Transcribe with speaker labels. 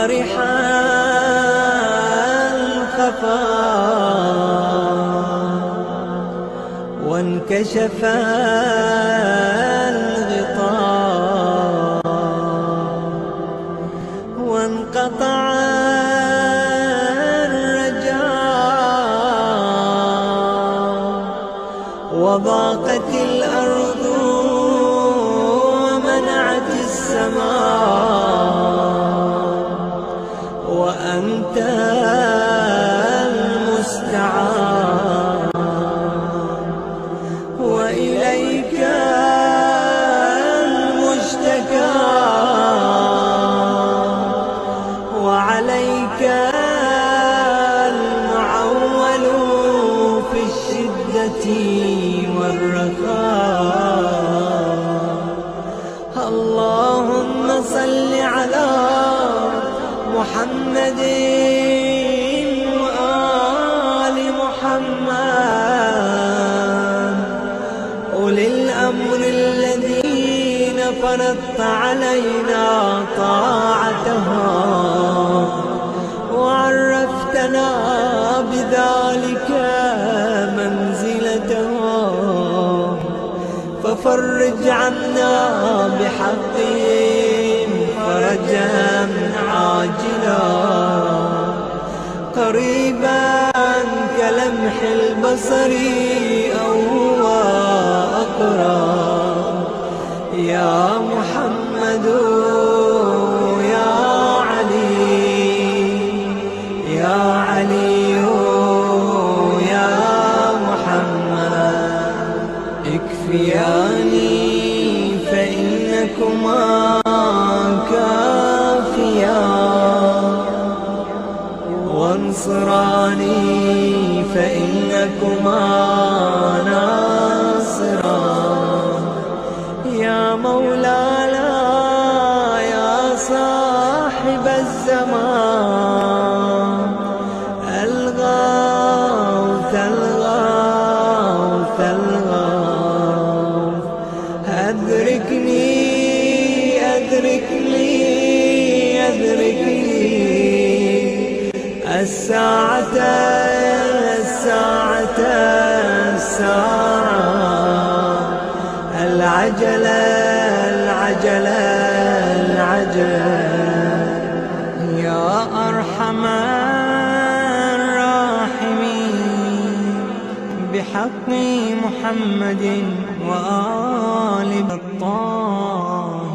Speaker 1: طارحا الخفاء وانكشف الغطاء وانقطع الرجاء وضاقت الأرض ومنعت السماء وأنت المستعان وإليك المشتكى وعليك المعول في الشدة والرخاء. اللهم صل على محمد وآل محمد أولي الأمر الذين فرضت علينا طاعتهم وعرفتنا بذلك منزلتهم، ففرج عنا بحقهم فرجا عاجلا قريبا كلمح البصر أو هو أقرب. يا محمد يا علي يا علي يا محمد اكفياني فإنكما كافيان وانصراني فإنكما ناصران. يا مولانا يا صاحب الزمان الغوث الغوث الغوث أدركني أدركني أدركني الساعة الساعة الساعة العجلة العجلة العجل. يا أرحم الراحمين بحق محمد وآل الطاهرين.